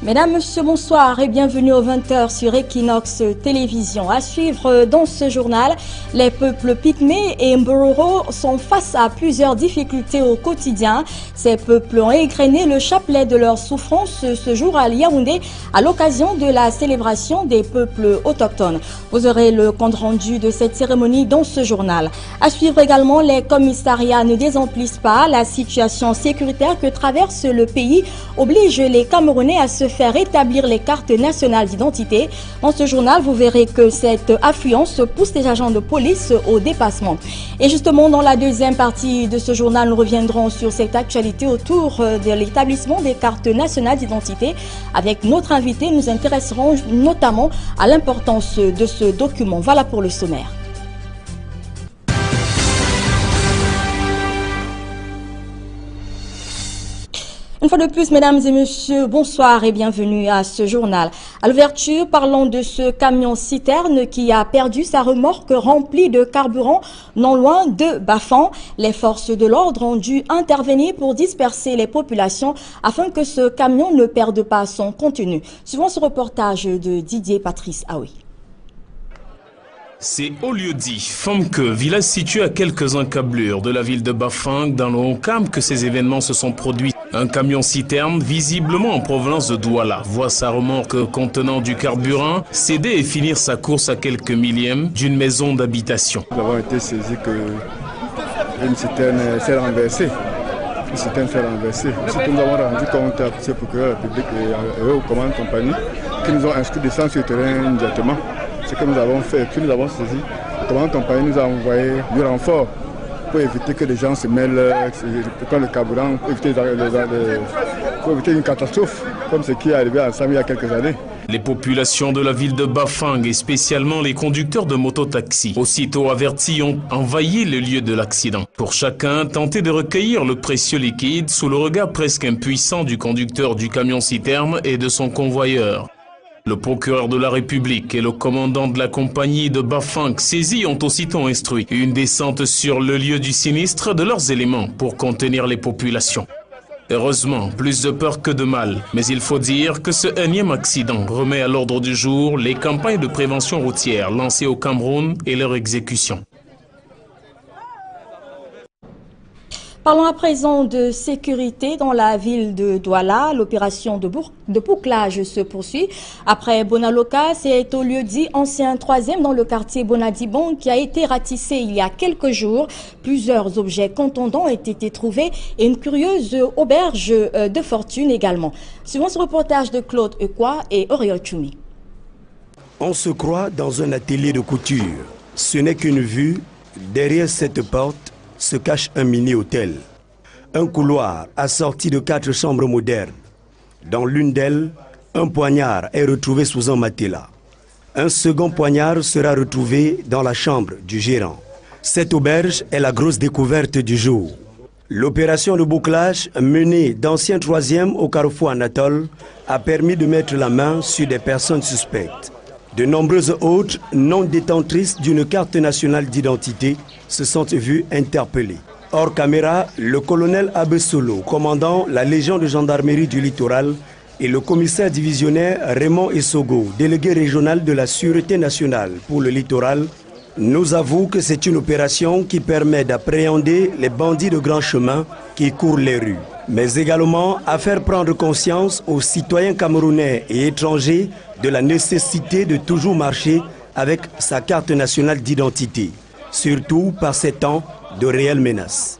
Mesdames, Messieurs, bonsoir et bienvenue aux 20h sur Equinox Télévision. À suivre dans ce journal, les peuples pygmées et Mbororo sont face à plusieurs difficultés au quotidien. Ces peuples ont égrené le chapelet de leur souffrance ce jour à Yaoundé à l'occasion de la célébration des peuples autochtones. Vous aurez le compte rendu de cette cérémonie dans ce journal. À suivre également, les commissariats ne désemplissent pas. La situation sécuritaire que traverse le pays oblige les Camerounais à se faire établir les cartes nationales d'identité. Dans ce journal, vous verrez que cette affluence pousse les agents de police au dépassement. Et justement, dans la deuxième partie de ce journal, nous reviendrons sur cette actualité autour de l'établissement des cartes nationales d'identité. Avec notre invité, nous intéresserons notamment à l'importance de ce document. Voilà pour le sommaire. Une fois de plus, mesdames et messieurs, bonsoir et bienvenue à ce journal. À l'ouverture, parlons de ce camion-citerne qui a perdu sa remorque remplie de carburant non loin de Bafang. Les forces de l'ordre ont dû intervenir pour disperser les populations afin que ce camion ne perde pas son contenu. Suivons ce reportage de Didier Patrice Aoui. C'est au lieu-dit Famke, village situé à quelques encablures de la ville de Bafang, dans le Honkam, que ces événements se sont produits. Un camion-citerne, visiblement en provenance de Douala, voit sa remorque contenant du carburant céder et finir sa course à quelques millièmes d'une maison d'habitation. Nous avons été saisis qu'une citerne s'est renversée. Une citerne s'est renversée. Surtout nous avons rendu compte à ce procureur public et aux commandes compagnie qui nous ont inscrit des descendre sur le terrain immédiatement. Ce que nous avons fait, puis nous avons saisi. La commande compagnie nous a envoyé du renfort pour éviter que les gens se mêlent, pour le carburant, pour éviter une catastrophe comme ce qui est arrivé à Sami il y a quelques années. Les populations de la ville de Bafang et spécialement les conducteurs de mototaxi, aussitôt avertis, ont envahi le lieu de l'accident. Pour chacun, tenter de recueillir le précieux liquide sous le regard presque impuissant du conducteur du camion-citerne et de son convoyeur. Le procureur de la République et le commandant de la compagnie de Bafang saisis ont aussitôt instruit une descente sur le lieu du sinistre de leurs éléments pour contenir les populations. Heureusement, plus de peur que de mal, mais il faut dire que ce énième accident remet à l'ordre du jour les campagnes de prévention routière lancées au Cameroun et leur exécution. Parlons à présent de sécurité dans la ville de Douala. L'opération de bouclage se poursuit. Après Bonaloka, c'est au lieu-dit ancien 3e dans le quartier Bonadibon qui a été ratissé il y a quelques jours. Plusieurs objets contondants ont été trouvés et une curieuse auberge de fortune également. Suivant ce reportage de Claude Ekwa et Oriol Choumi. On se croit dans un atelier de couture. Ce n'est qu'une vue. Derrière cette porte se cache un mini-hôtel. Un couloir assorti de 4 chambres modernes. Dans l'une d'elles, un poignard est retrouvé sous un matelas. Un second poignard sera retrouvé dans la chambre du gérant. Cette auberge est la grosse découverte du jour. L'opération de bouclage menée d'ancien 3e au carrefour Anatole a permis de mettre la main sur des personnes suspectes. De nombreuses autres, non détentrices d'une carte nationale d'identité, se sont vues interpellées. Hors caméra, le colonel Abesolo, commandant la Légion de gendarmerie du littoral, et le commissaire divisionnaire Raymond Essogo, délégué régional de la Sûreté nationale pour le littoral, nous avouent que c'est une opération qui permet d'appréhender les bandits de grand chemin qui courent les rues, mais également à faire prendre conscience aux citoyens camerounais et étrangers de la nécessité de toujours marcher avec sa carte nationale d'identité, surtout par ces temps de réelles menaces.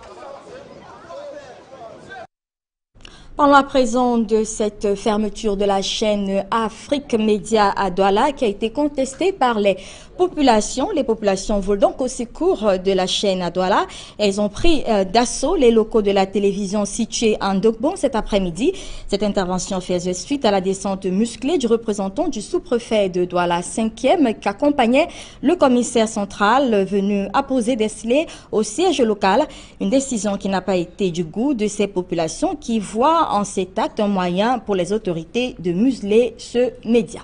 Parlons à présent de cette fermeture de la chaîne Afrique Média à Douala qui a été contestée par les populations. Les populations volent donc au secours de la chaîne à Douala. Elles ont pris d'assaut les locaux de la télévision située en Dogbon cet après-midi. Cette intervention faisait suite à la descente musclée du représentant du sous-préfet de Douala 5e qui accompagnait le commissaire central venu apposer des scellés au siège local. Une décision qui n'a pas été du goût de ces populations qui voient en cet acte un moyen pour les autorités de museler ce média.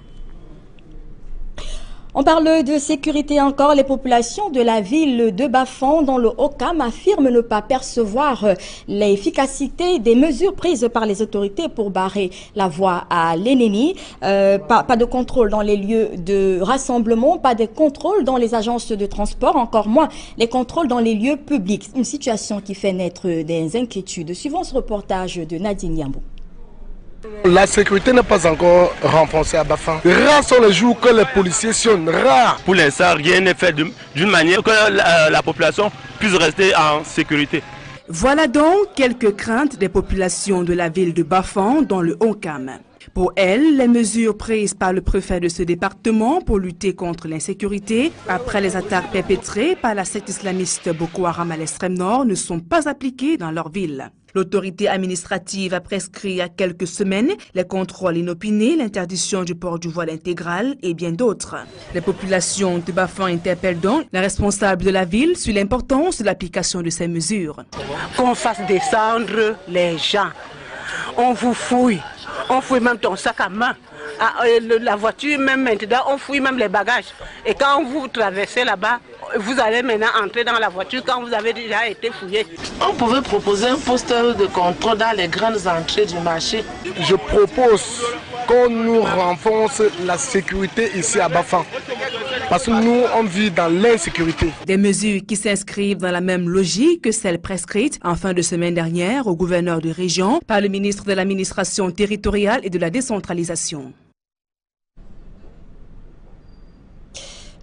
On parle de sécurité encore. Les populations de la ville de Bafang, dans le Haut-Kam, affirment ne pas percevoir l'efficacité des mesures prises par les autorités pour barrer la voie à l'ennemi. Pas de contrôle dans les lieux de rassemblement, pas de contrôle dans les agences de transport, encore moins les contrôles dans les lieux publics. Une situation qui fait naître des inquiétudes. Suivant ce reportage de Nadine Yambou. La sécurité n'est pas encore renforcée à Bafang. Rares sont les jours que les policiers sonnent, rares. Pour l'instant, rien n'est fait d'une manière que la population puisse rester en sécurité. Voilà donc quelques craintes des populations de la ville de Bafang dans le Haut-Kam. Pour elles, les mesures prises par le préfet de ce département pour lutter contre l'insécurité après les attaques perpétrées par la secte islamiste Boko Haram à l'extrême nord ne sont pas appliquées dans leur ville. L'autorité administrative a prescrit il y a quelques semaines les contrôles inopinés, l'interdiction du port du voile intégral et bien d'autres. Les populations de Bafang interpellent donc les responsables de la ville sur l'importance de l'application de ces mesures. Qu'on fasse descendre les gens. On vous fouille. On fouille même ton sac à main. La voiture, même maintenant, on fouille même les bagages. Et quand vous traversez là-bas, vous allez maintenant entrer dans la voiture quand vous avez déjà été fouillé. On pouvait proposer un poste de contrôle dans les grandes entrées du marché. Je propose qu'on nous renforce la sécurité ici à Bafang. Parce que nous, on vit dans l'insécurité. Des mesures qui s'inscrivent dans la même logique que celles prescrites en fin de semaine dernière au gouverneur de région par le ministre de l'administration territoriale et de la décentralisation.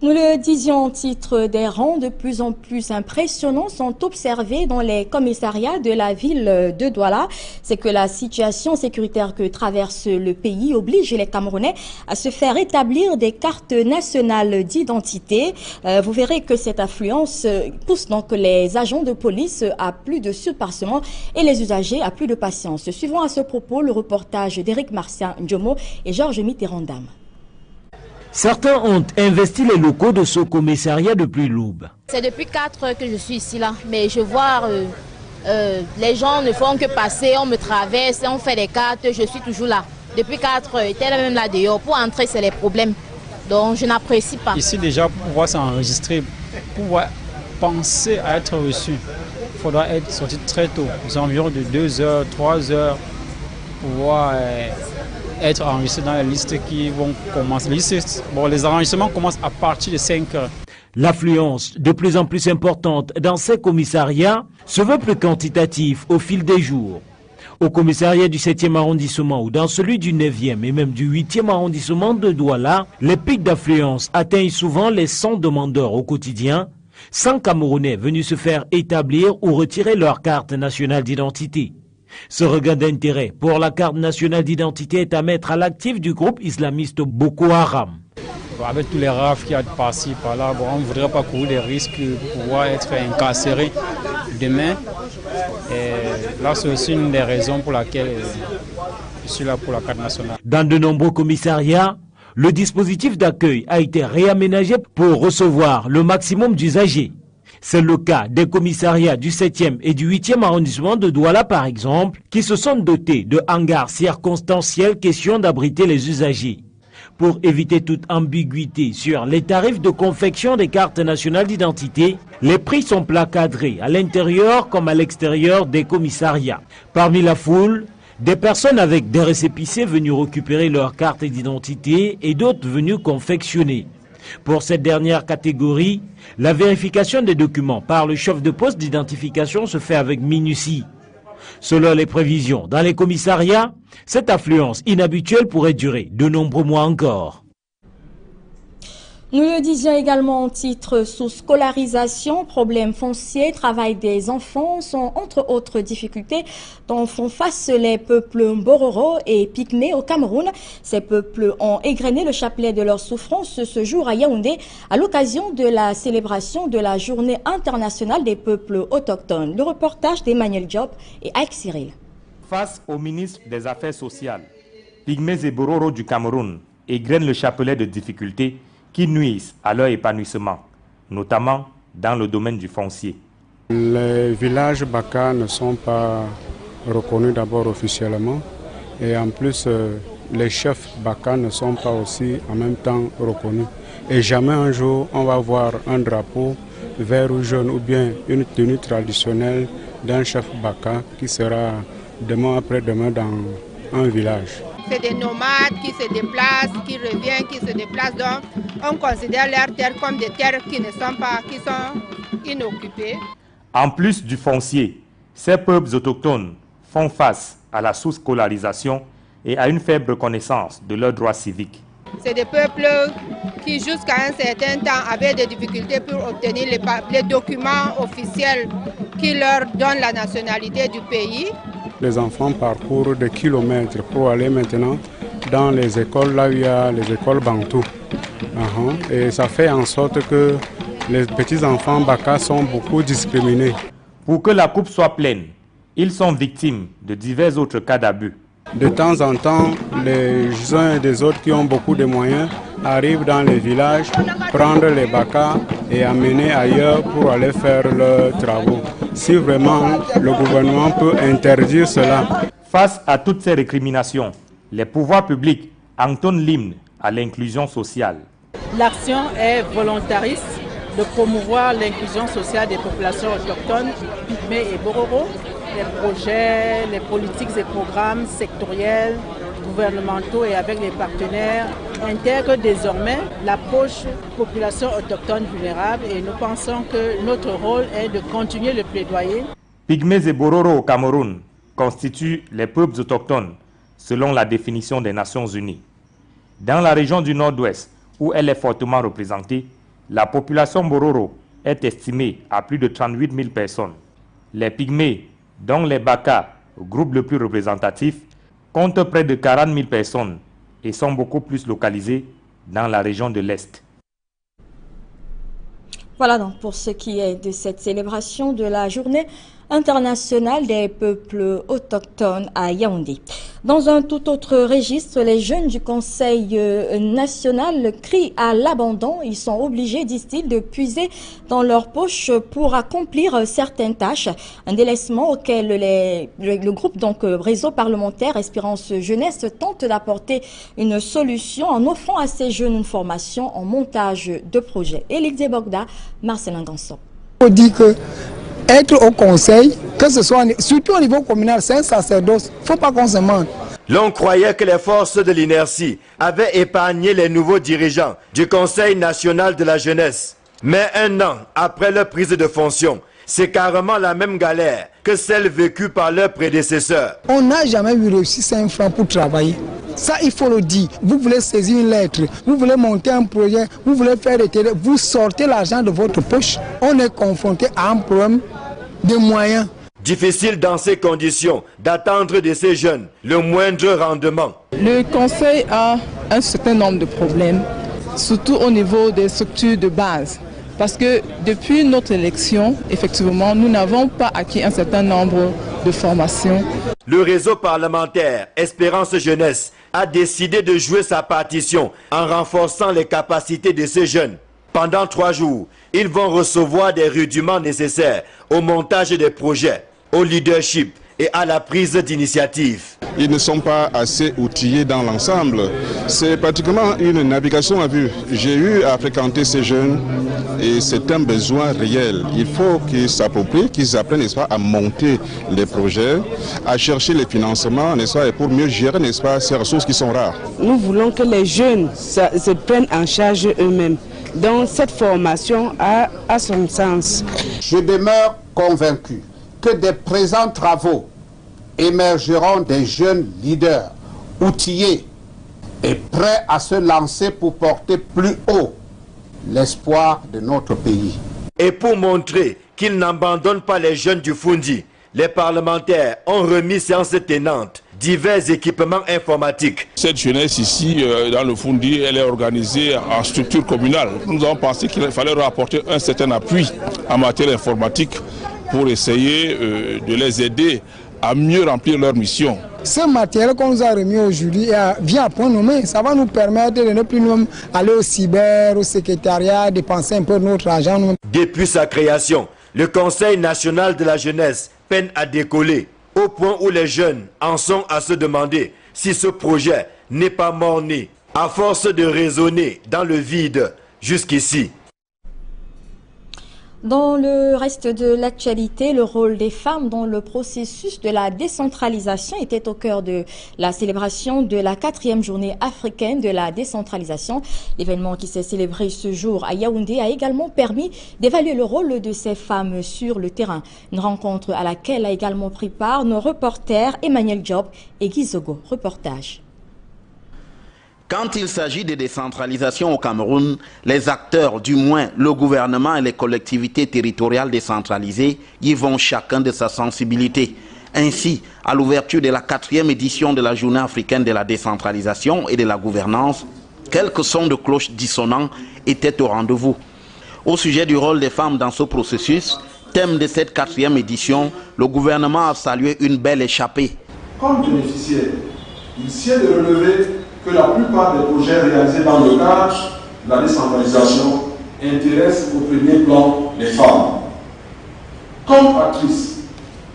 Nous le disions en titre, des rangs de plus en plus impressionnants sont observés dans les commissariats de la ville de Douala. C'est que la situation sécuritaire que traverse le pays oblige les Camerounais à se faire établir des cartes nationales d'identité. Vous verrez que cette affluence pousse donc les agents de police à plus de surpassement et les usagers à plus de patience. Suivant à ce propos le reportage d'Éric Martien Ndjomo et Georges Mitterrandam. Certains ont investi les locaux de ce commissariat depuis l'aube. C'est depuis 4 heures que je suis ici là, mais je vois les gens ne font que passer, on me traverse, on fait des cartes, je suis toujours là. Depuis 4 heures, j'étais même là dehors. Pour entrer, c'est les problèmes. Donc je n'apprécie pas. Ici déjà, pour pouvoir s'enregistrer, pour pouvoir penser à être reçu, il faudra être sorti très tôt, aux environs de 2 heures, 3 heures, pour pouvoir être enregistré dans les listes qui vont commencer. Les enregistrements commencent à partir de 5 heures. L'affluence de plus en plus importante dans ces commissariats se veut plus quantitatif au fil des jours. Au commissariat du 7e arrondissement ou dans celui du 9e et même du 8e arrondissement de Douala, les pics d'affluence atteignent souvent les 100 demandeurs au quotidien, 100 Camerounais venus se faire établir ou retirer leur carte nationale d'identité. Ce regain d'intérêt pour la carte nationale d'identité est à mettre à l'actif du groupe islamiste Boko Haram. Avec tous les rafles qui y a par-ci, par-là, on ne voudrait pas courir des risques de pouvoir être incarcéré demain. Et là, c'est aussi une des raisons pour laquelle je suis là pour la carte nationale. Dans de nombreux commissariats, le dispositif d'accueil a été réaménagé pour recevoir le maximum d'usagers. C'est le cas des commissariats du 7e et du 8e arrondissement de Douala par exemple, qui se sont dotés de hangars circonstanciels question d'abriter les usagers. Pour éviter toute ambiguïté sur les tarifs de confection des cartes nationales d'identité, les prix sont placadrés à l'intérieur comme à l'extérieur des commissariats. Parmi la foule, des personnes avec des récépissés venus récupérer leur carte d'identité et d'autres venus confectionner. Pour cette dernière catégorie, la vérification des documents par le chef de poste d'identification se fait avec minutie. Selon les prévisions dans les commissariats, cette affluence inhabituelle pourrait durer de nombreux mois encore. Nous le disions également en titre, sous scolarisation, problèmes fonciers, travail des enfants sont entre autres difficultés dont font face les peuples Mbororo et Pygmées au Cameroun. Ces peuples ont égrené le chapelet de leur souffrance ce jour à Yaoundé à l'occasion de la célébration de la Journée internationale des peuples autochtones. Le reportage d'Emmanuel Diop et Aïk Cyril. Face au ministre des Affaires sociales, Pygmées et Bororo du Cameroun égrènent le chapelet de difficultés qui nuisent à leur épanouissement, notamment dans le domaine du foncier. Les villages Baka ne sont pas reconnus d'abord officiellement et en plus les chefs Baka ne sont pas aussi en même temps reconnus. Et jamais un jour on va voir un drapeau vert ou jaune ou bien une tenue traditionnelle d'un chef Baka qui sera demain après-demain dans un village. C'est des nomades qui se déplacent, qui reviennent, qui se déplacent. Donc on considère leurs terres comme des terres qui sont inoccupées. En plus du foncier, ces peuples autochtones font face à la sous-scolarisation et à une faible reconnaissance de leurs droits civiques. C'est des peuples qui jusqu'à un certain temps avaient des difficultés pour obtenir les documents officiels qui leur donnent la nationalité du pays. Les enfants parcourent des kilomètres pour aller maintenant dans les écoles, là où il y a les écoles Bantou. Et ça fait en sorte que les petits-enfants Baka sont beaucoup discriminés. Pour que la coupe soit pleine, ils sont victimes de divers autres cas d'abus. De temps en temps, les uns et des autres qui ont beaucoup de moyens arrivent dans les villages, prendre les Baka et amener ailleurs pour aller faire leurs travaux. Si vraiment le gouvernement peut interdire cela. Face à toutes ces récriminations, les pouvoirs publics entonnent l'hymne à l'inclusion sociale. L'action est volontariste de promouvoir l'inclusion sociale des populations autochtones, Pygmées et Bororo. Les projets, les politiques et programmes sectoriels, gouvernementaux et avec les partenaires intègrent désormais l'approche population autochtone vulnérable et nous pensons que notre rôle est de continuer le plaidoyer. Pygmées et Bororo au Cameroun constituent les peuples autochtones selon la définition des Nations Unies. Dans la région du Nord-Ouest, où elle est fortement représentée, la population Bororo est estimée à plus de 38 000 personnes. Les Pygmées, dont les Baka, groupe le plus représentatif, comptent près de 40 000 personnes et sont beaucoup plus localisés dans la région de l'Est. Voilà donc pour ce qui est de cette célébration de la journée internationale des peuples autochtones à Yaoundé. Dans un tout autre registre, les jeunes du Conseil national crient à l'abandon. Ils sont obligés, disent-ils, de puiser dans leurs poches pour accomplir certaines tâches. Un délaissement auquel le groupe Réseau parlementaire Espérance Jeunesse tente d'apporter une solution en offrant à ces jeunes une formation en montage de projets. Élixé Bogda, Marcelin Ganson. On dit que être au conseil, que ce soit surtout au niveau communal, c'est un sacerdoce. Il ne faut pas qu'on se mente. L'on croyait que les forces de l'inertie avaient épargné les nouveaux dirigeants du Conseil national de la jeunesse. Mais un an après leur prise de fonction, c'est carrément la même galère que celle vécue par leurs prédécesseurs. On n'a jamais eu réussi 5 francs pour travailler. Ça, il faut le dire. Vous voulez saisir une lettre, vous voulez monter un projet, vous voulez faire des télés, vous sortez l'argent de votre poche. On est confronté à un problème de moyens. Difficile dans ces conditions d'attendre de ces jeunes le moindre rendement. Le Conseil a un certain nombre de problèmes, surtout au niveau des structures de base. Parce que depuis notre élection, effectivement, nous n'avons pas acquis un certain nombre de formations. Le réseau parlementaire Espérance Jeunesse a décidé de jouer sa partition en renforçant les capacités de ces jeunes. Pendant 3 jours, ils vont recevoir des rudiments nécessaires au montage des projets, au leadership et à la prise d'initiative. Ils ne sont pas assez outillés dans l'ensemble. C'est pratiquement une navigation à vue. J'ai eu à fréquenter ces jeunes et c'est un besoin réel. Il faut qu'ils s'approprient, qu'ils apprennent, n'est-ce pas, à monter les projets, à chercher les financements, n'est-ce pas, et pour mieux gérer, n'est-ce pas, ces ressources qui sont rares. Nous voulons que les jeunes se prennent en charge eux-mêmes. Donc cette formation a son sens. Je demeure convaincu que des présents travaux émergeront des jeunes leaders outillés et prêts à se lancer pour porter plus haut l'espoir de notre pays. Et pour montrer qu'ils n'abandonnent pas les jeunes du Fundi, les parlementaires ont remis séance tenante divers équipements informatiques. Cette jeunesse ici, dans le Fundi, elle est organisée en structure communale. Nous avons pensé qu'il fallait leur apporter un certain appui en matière informatique pour essayer de les aider à mieux remplir leur mission. Ce matériel qu'on nous a remis aujourd'hui vient à point nommé. Ça va nous permettre de ne plus nous aller au cyber, au secrétariat, dépenser un peu de notre argent. Depuis sa création, le Conseil national de la jeunesse peine à décoller, au point où les jeunes en sont à se demander si ce projet n'est pas mort-né. À force de raisonner dans le vide, jusqu'ici. Dans le reste de l'actualité, le rôle des femmes dans le processus de la décentralisation était au cœur de la célébration de la 4e journée africaine de la décentralisation. L'événement qui s'est célébré ce jour à Yaoundé a également permis d'évaluer le rôle de ces femmes sur le terrain. Une rencontre à laquelle a également pris part nos reporters Emmanuel Diop et Guy Zogo. Reportage. Quand il s'agit de décentralisation au Cameroun, les acteurs, du moins le gouvernement et les collectivités territoriales décentralisées, y vont chacun de sa sensibilité. Ainsi, à l'ouverture de la 4e édition de la Journée africaine de la décentralisation et de la gouvernance, quelques sons de cloches dissonants étaient au rendez-vous. Au sujet du rôle des femmes dans ce processus, thème de cette 4e édition, le gouvernement a salué une belle échappée. Comme bénéficiaire, il sied de relever que la plupart des projets réalisés dans le cadre de la décentralisation intéressent au premier plan les femmes. Comme actrice,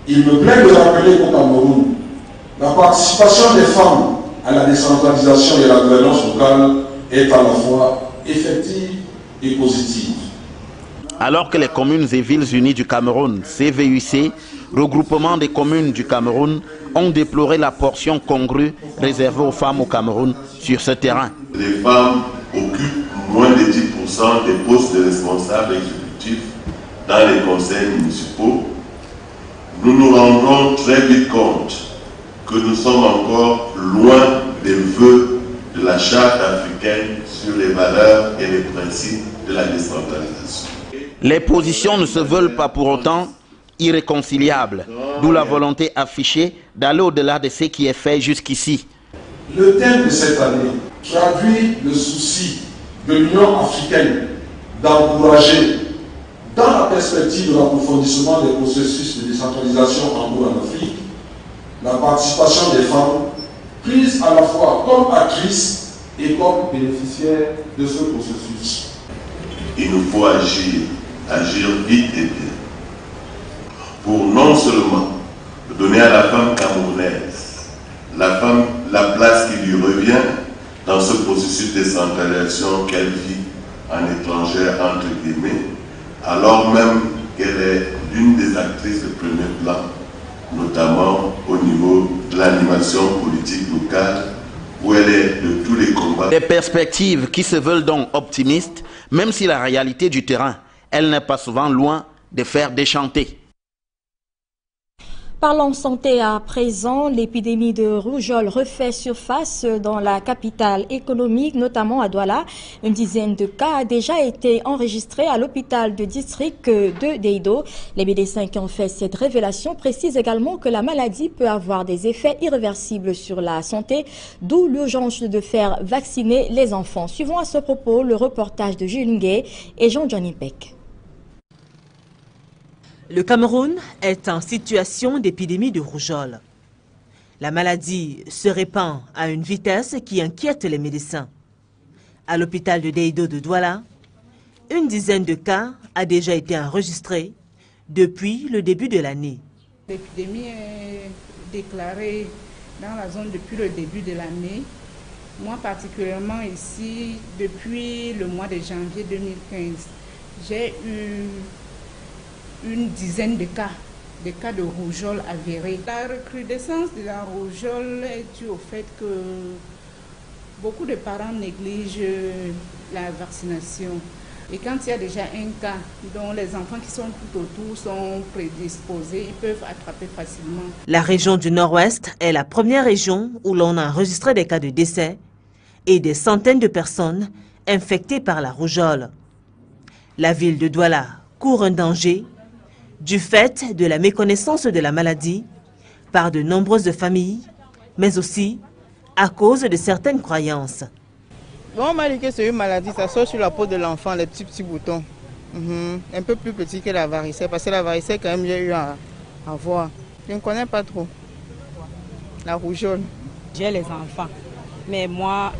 il me plaît de rappeler qu'au Cameroun, la participation des femmes à la décentralisation et à la gouvernance locale est à la fois effective et positive. Alors que les communes et villes unies du Cameroun, CVUC, regroupement des communes du Cameroun, ont déploré la portion congrue réservée aux femmes au Cameroun sur ce terrain. Les femmes occupent moins de 10% des postes de responsables exécutifs dans les conseils municipaux. Nous nous rendons très vite compte que nous sommes encore loin des vœux de la Charte africaine sur les valeurs et les principes de la décentralisation. Les positions ne se veulent pas pour autant irréconciliables, d'où la volonté affichée d'aller au-delà de ce qui est fait jusqu'ici. Le thème de cette année traduit le souci de l'Union africaine d'encourager, dans la perspective de l'approfondissement des processus de décentralisation en cours en Afrique, la participation des femmes, prises à la fois comme actrices et comme bénéficiaires de ce processus. Il nous faut agir vite et bien, pour non seulement donner à la femme camerounaise la place qui lui revient dans ce processus de décentralisation qu'elle vit en étrangère, entre guillemets, alors même qu'elle est l'une des actrices de premier plan, notamment au niveau de l'animation politique locale, où elle est de tous les combats. Des perspectives qui se veulent donc optimistes, même si la réalité du terrain, elle n'est pas souvent loin de faire déchanter. Parlons santé à présent, l'épidémie de rougeole refait surface dans la capitale économique, notamment à Douala. Une dizaine de cas a déjà été enregistrés à l'hôpital de district de Deido. Les médecins qui ont fait cette révélation précisent également que la maladie peut avoir des effets irréversibles sur la santé, d'où l'urgence de faire vacciner les enfants. Suivons à ce propos le reportage de Jules Ngué et Jean-Johnny Peck. Le Cameroun est en situation d'épidémie de rougeole. La maladie se répand à une vitesse qui inquiète les médecins. À l'hôpital de Deido de Douala, une dizaine de cas a déjà été enregistrés depuis le début de l'année. L'épidémie est déclarée dans la zone depuis le début de l'année. Moi particulièrement ici, depuis le mois de janvier 2015, j'ai eu une dizaine de cas de rougeole avérés. La recrudescence de la rougeole est due au fait que beaucoup de parents négligent la vaccination. Et quand il y a déjà un cas dont les enfants qui sont tout autour sont prédisposés, ils peuvent attraper facilement. La région du Nord-Ouest est la première région où l'on a enregistré des cas de décès et des centaines de personnes infectées par la rougeole. La ville de Douala court un danger du fait de la méconnaissance de la maladie par de nombreuses familles, mais aussi à cause de certaines croyances. Bon, on m'a dit que c'est une maladie, ça sort sur la peau de l'enfant, les petits boutons. Un peu plus petit que la varicelle, parce que la varicelle, quand même, j'ai eu à voir. Je ne connais pas trop la rougeole. J'ai les enfants, mais moi,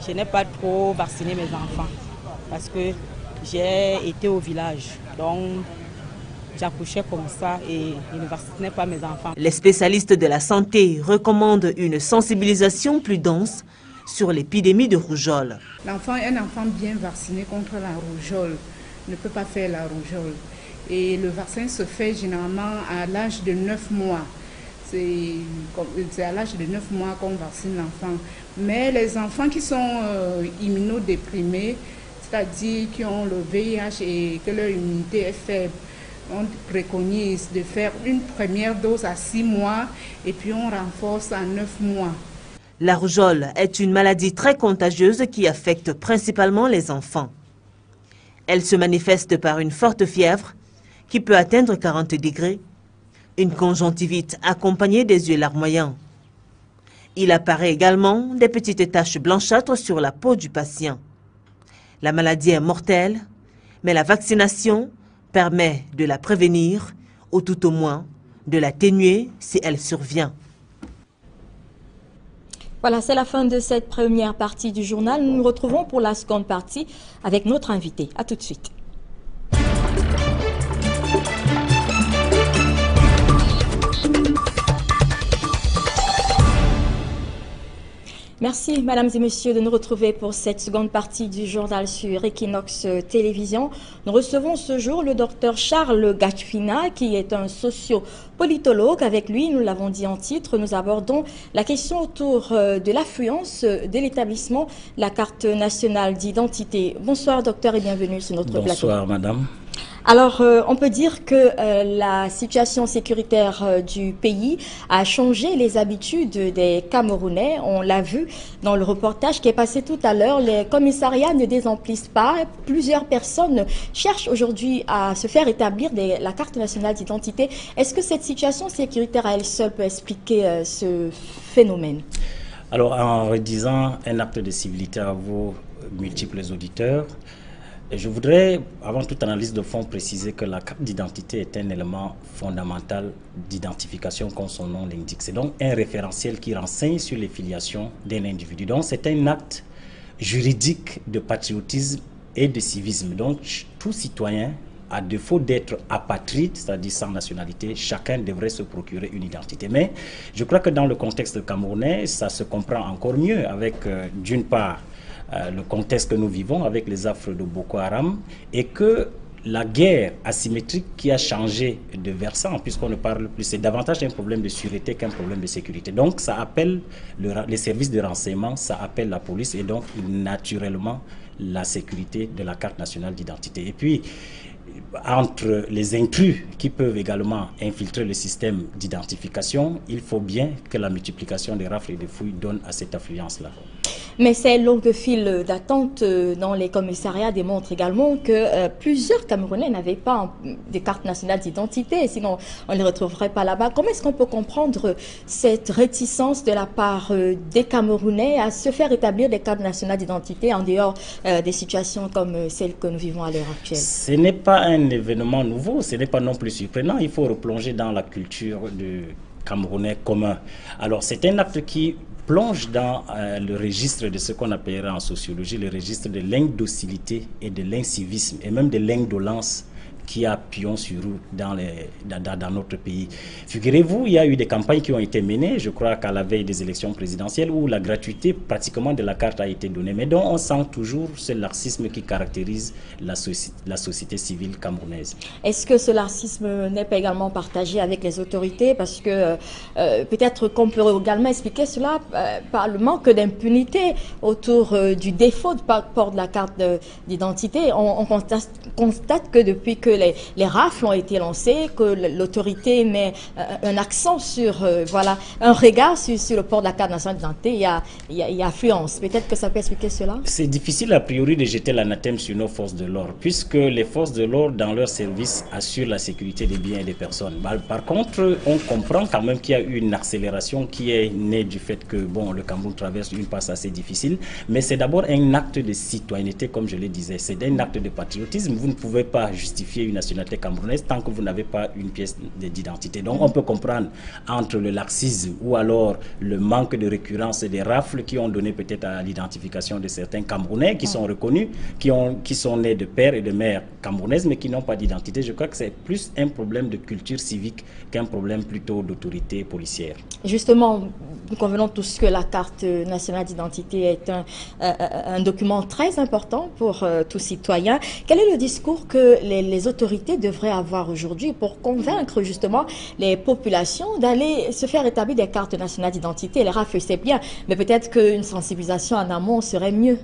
je n'ai pas trop vacciné mes enfants, parce que j'ai été au village, donc j'accouchais comme ça et je ne vaccinais pas mes enfants. Les spécialistes de la santé recommandent une sensibilisation plus dense sur l'épidémie de rougeole. Un enfant bien vacciné contre la rougeole ne peut pas faire la rougeole. Et le vaccin se fait généralement à l'âge de 9 mois. C'est à l'âge de 9 mois qu'on vaccine l'enfant. Mais les enfants qui sont immunodéprimés, c'est-à-dire qui ont le VIH et que leur immunité est faible, on préconise de faire une première dose à 6 mois et puis on renforce à 9 mois. La rougeole est une maladie très contagieuse qui affecte principalement les enfants. Elle se manifeste par une forte fièvre qui peut atteindre 40 degrés, une conjonctivite accompagnée des yeux larmoyants. Il apparaît également des petites taches blanchâtres sur la peau du patient. La maladie est mortelle, mais la vaccination permet de la prévenir ou tout au moins de l'atténuer si elle survient. Voilà, c'est la fin de cette première partie du journal. Nous nous retrouvons pour la seconde partie avec notre invité. À tout de suite. Merci, mesdames et messieurs, de nous retrouver pour cette seconde partie du journal sur Equinox Télévision. Nous recevons ce jour le docteur Charles Gachfina, qui est un socio-politologue. Avec lui, nous l'avons dit en titre, nous abordons la question autour de l'affluence de l'établissement, la carte nationale d'identité. Bonsoir, docteur, et bienvenue sur notre plateau. Bonsoir, madame. Alors, on peut dire que la situation sécuritaire du pays a changé les habitudes des Camerounais. On l'a vu dans le reportage qui est passé tout à l'heure. Les commissariats ne désemplissent pas. Plusieurs personnes cherchent aujourd'hui à se faire établir la carte nationale d'identité. Est-ce que cette situation sécuritaire à elle seule peut expliquer ce phénomène? Alors, en redisant un acte de civilité à vos multiples auditeurs, je voudrais, avant toute analyse de fond, préciser que la carte d'identité est un élément fondamental d'identification, comme son nom l'indique. C'est donc un référentiel qui renseigne sur les filiations d'un individu. Donc, c'est un acte juridique de patriotisme et de civisme. Donc, tout citoyen, à défaut d'être apatride, c'est-à-dire sans nationalité, chacun devrait se procurer une identité. Mais je crois que dans le contexte camerounais, ça se comprend encore mieux avec, d'une part, le contexte que nous vivons avec les affres de Boko Haram et que la guerre asymétrique qui a changé de versant, puisqu'on ne parle plus, c'est davantage un problème de sûreté qu'un problème de sécurité. Donc ça appelle les services de renseignement, ça appelle la police et donc naturellement la sécurité de la carte nationale d'identité. Et puis, entre les intrus qui peuvent également infiltrer le système d'identification, il faut bien que la multiplication des rafles et des fouilles donne à cette affluence-là. Mais ces longues files d'attente dans les commissariats démontrent également que plusieurs Camerounais n'avaient pas de carte nationale d'identité, sinon on ne les retrouverait pas là-bas. Comment est-ce qu'on peut comprendre cette réticence de la part des Camerounais à se faire établir des cartes nationales d'identité en dehors des situations comme celles que nous vivons à l'heure actuelle? Ce n'est pas un événement nouveau, ce n'est pas non plus surprenant. Il faut replonger dans la culture du Camerounais commun. Alors c'est un acte qui plonge dans le registre de ce qu'on appellera en sociologie le registre de l'indocilité et de l'incivisme et même de l'indolence qui a pion sur rue dans notre pays. Figurez-vous, il y a eu des campagnes qui ont été menées, je crois qu'à la veille des élections présidentielles, où la gratuité pratiquement de la carte a été donnée, mais dont on sent toujours ce laxisme qui caractérise la société civile camerounaise. Est-ce que ce laxisme n'est pas également partagé avec les autorités? Parce que peut-être qu'on peut également expliquer cela par le manque d'impunité autour du défaut de port de la carte d'identité. On constate que depuis que les rafles ont été lancés, que l'autorité met un accent sur, voilà, un regard sur le port de la carte nationale d'identité, il y a affluence. Peut-être que ça peut expliquer cela? C'est difficile a priori de jeter l'anathème sur nos forces de l'ordre, puisque les forces de l'ordre, dans leur service, assurent la sécurité des biens et des personnes. Par contre, on comprend quand même qu'il y a eu une accélération qui est née du fait que bon, le Cameroun traverse une passe assez difficile, mais c'est d'abord un acte de citoyenneté, comme je le disais. C'est un acte de patriotisme. Vous ne pouvez pas justifier une nationalité camerounaise tant que vous n'avez pas une pièce d'identité. Donc on peut comprendre entre le laxisme ou alors le manque de récurrence des rafles qui ont donné peut-être à l'identification de certains Camerounais qui sont reconnus, qui sont nés de père et de mère camerounaises mais qui n'ont pas d'identité. Je crois que c'est plus un problème de culture civique qu'un problème plutôt d'autorité policière. Justement, nous convenons tous que la carte nationale d'identité est un document très important pour tout citoyen. Quel est le discours que les autorités devraient avoir aujourd'hui pour convaincre justement les populations d'aller se faire établir des cartes nationales d'identité? Les rafles, c'est bien, mais peut-être qu'une sensibilisation en amont serait mieux.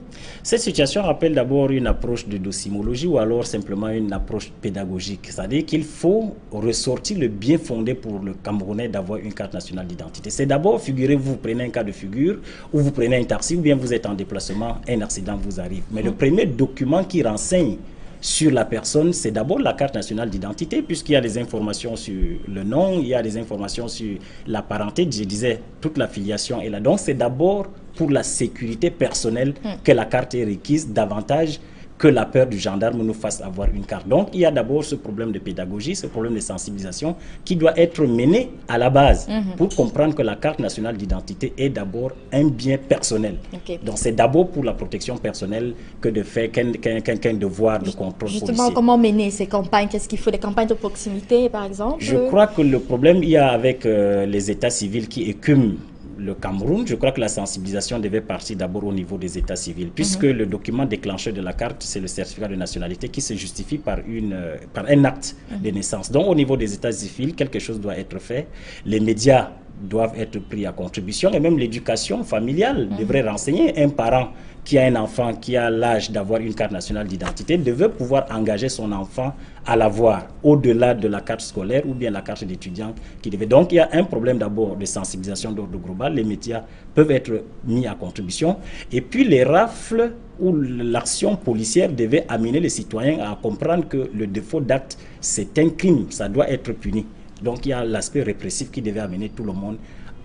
Cette situation rappelle d'abord une approche de docimologie ou alors simplement une approche pédagogique. C'est-à-dire qu'il faut ressortir le bien fondé pour le Camerounais d'avoir une carte nationale d'identité. C'est d'abord, figurez-vous, prenez un cas de figure, ou vous prenez un taxi, ou bien vous êtes en déplacement, un accident vous arrive. Mais le premier document qui renseigne sur la personne, c'est d'abord la carte nationale d'identité, puisqu'il y a des informations sur le nom, il y a des informations sur la parenté, je disais, toute la filiation est là. Donc c'est d'abord pour la sécurité personnelle que la carte est requise davantage que la peur du gendarme nous fasse avoir une carte. Donc, il y a d'abord ce problème de pédagogie, ce problème de sensibilisation qui doit être mené à la base pour comprendre que la carte nationale d'identité est d'abord un bien personnel. Donc, c'est d'abord pour la protection personnelle que de faire qu'un devoir de contrôle Justement, policier. comment mener ces campagnes? Qu'est-ce qu'il faut? Des campagnes de proximité, par exemple? Je crois que le problème, il y a avec les états civils qui écument le Cameroun. Je crois que la sensibilisation devait partir d'abord au niveau des états civils, puisque le document déclencheur de la carte, c'est le certificat de nationalité qui se justifie par un acte de naissance. Donc au niveau des états civils, quelque chose doit être fait. Les médias doivent être pris à contribution et même l'éducation familiale devrait renseigner. Un parent qui a un enfant qui a l'âge d'avoir une carte nationale d'identité devait pouvoir engager son enfant à l'avoir au-delà de la carte scolaire ou bien la carte d'étudiant qui devait. Donc il y a un problème d'abord de sensibilisation d'ordre global. Les médias peuvent être mis à contribution et puis les rafles ou l'action policière devait amener les citoyens à comprendre que le défaut d'acte c'est un crime, ça doit être puni. Donc il y a l'aspect répressif qui devait amener tout le monde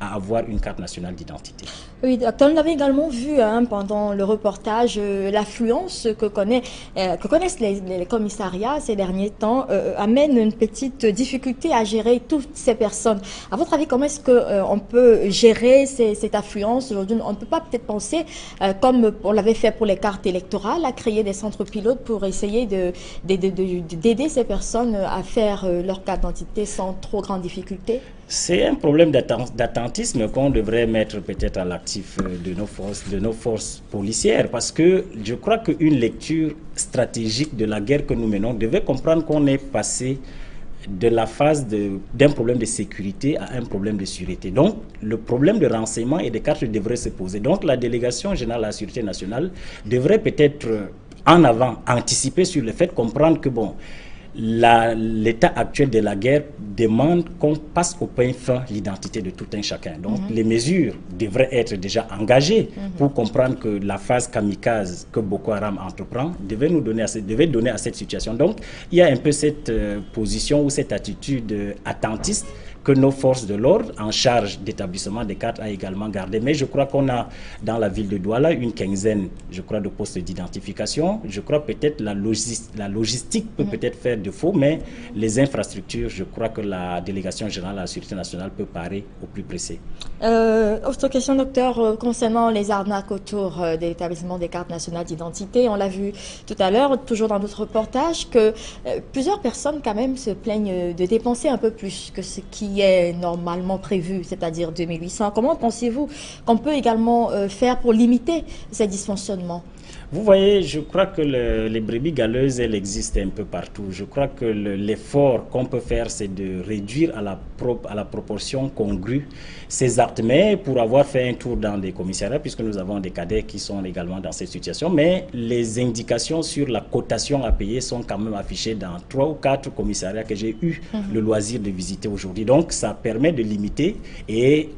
à avoir une carte nationale d'identité. Oui, docteur, on avait également vu pendant le reportage l'affluence que connaissent les commissariats ces derniers temps amène une petite difficulté à gérer toutes ces personnes. À votre avis, comment est-ce qu'on peut gérer cette affluence aujourd'hui? On ne peut pas peut-être penser, comme on l'avait fait pour les cartes électorales, à créer des centres pilotes pour essayer d'aider ces personnes à faire leur carte d'identité sans trop grande difficulté? C'est un problème d'attentisme qu'on devrait mettre peut-être à l'actif de nos forces policières, parce que je crois qu'une lecture stratégique de la guerre que nous menons devait comprendre qu'on est passé de la phase d'un problème de sécurité à un problème de sûreté. Donc, le problème de renseignement et de cartes devrait se poser. Donc, la délégation générale à la Sûreté nationale devrait peut-être en avant anticiper sur le fait, comprendre que bon, l'état actuel de la guerre demande qu'on passe au point fin l'identité de tout un chacun. Donc les mesures devraient être déjà engagées pour comprendre que la phase kamikaze que Boko Haram entreprend devait donner à cette situation. Donc il y a un peu cette position ou cette attitude attentiste que nos forces de l'ordre en charge d'établissement des cartes a également gardé. Mais je crois qu'on a dans la ville de Douala une quinzaine, je crois, de postes d'identification. Je crois peut-être la logistique peut peut-être faire défaut, mais les infrastructures, je crois que la délégation générale à la Sûreté nationale peut parer au plus pressé. Autre question, docteur, concernant les arnaques autour de l'établissement des cartes nationales d'identité. On l'a vu tout à l'heure, toujours dans notre reportage, que plusieurs personnes quand même se plaignent de dépenser un peu plus que ce qui est normalement prévu, c'est-à-dire 2800. Comment pensez-vous qu'on peut également faire pour limiter ces dysfonctionnements? Vous voyez, je crois que les brebis galeuses, elles existent un peu partout. Je crois que l'effort qu'on peut faire, c'est de réduire à la proportion congrue ces actes. Mais pour avoir fait un tour dans des commissariats, puisque nous avons des cadets qui sont également dans cette situation, mais les indications sur la cotation à payer sont quand même affichées dans 3 ou 4 commissariats que j'ai eu le loisir de visiter aujourd'hui. Donc ça permet de limiter et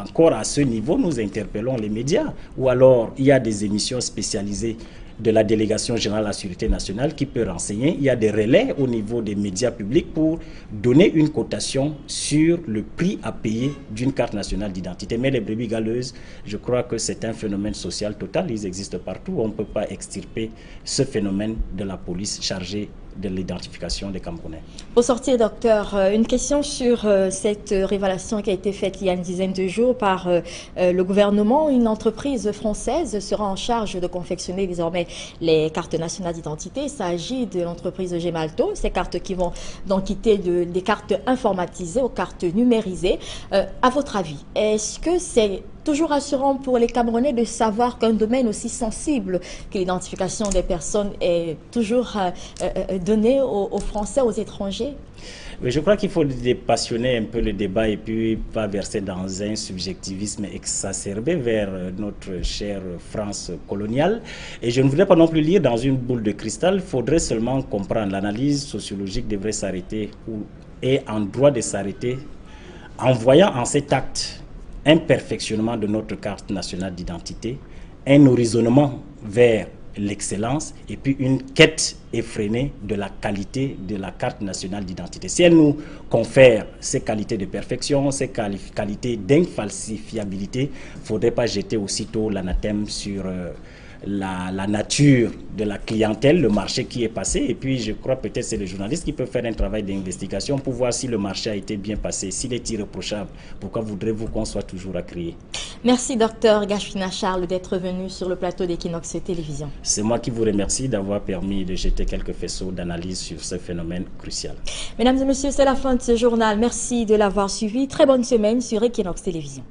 encore à ce niveau, nous interpellons les médias. Ou alors, il y a des émissions spécialisées de la délégation générale à la Sûreté nationale qui peut renseigner. Il y a des relais au niveau des médias publics pour donner une cotation sur le prix à payer d'une carte nationale d'identité. Mais les brebis galeuses, je crois que c'est un phénomène social total. Ils existent partout. On ne peut pas extirper ce phénomène de la police chargée de l'identification des Camerounais. Pour sortir, docteur, une question sur cette révélation qui a été faite il y a une dizaine de jours par le gouvernement. Une entreprise française sera en charge de confectionner désormais les cartes nationales d'identité. Il s'agit de l'entreprise Gemalto. Ces cartes qui vont donc quitter des cartes informatisées aux cartes numérisées. À votre avis, est-ce que c'est toujours rassurant pour les Camerounais de savoir qu'un domaine aussi sensible que l'identification des personnes est toujours donné aux Français, aux étrangers? Mais je crois qu'il faut dépassionner un peu le débat et puis pas verser dans un subjectivisme exacerbé vers notre chère France coloniale. Et je ne voudrais pas non plus lire dans une boule de cristal. Il faudrait seulement comprendre. L'analyse sociologique devrait s'arrêter ou est en droit de s'arrêter en voyant en cet acte un perfectionnement de notre carte nationale d'identité, un horizonnement vers l'excellence et puis une quête effrénée de la qualité de la carte nationale d'identité. Si elle nous confère ces qualités de perfection, ces qualités d'infalsifiabilité, il ne faudrait pas jeter aussitôt l'anathème sur la nature de la clientèle, le marché qui est passé. Et puis je crois peut-être c'est les journalistes qui peuvent faire un travail d'investigation pour voir si le marché a été bien passé, s'il est irréprochable. Pourquoi voudrez-vous qu'on soit toujours à crier? Merci docteur Gachfina Charles d'être venu sur le plateau d'Equinox Télévision. C'est moi qui vous remercie d'avoir permis de jeter quelques faisceaux d'analyse sur ce phénomène crucial. Mesdames et messieurs, c'est la fin de ce journal. Merci de l'avoir suivi. Très bonne semaine sur Equinox Télévision.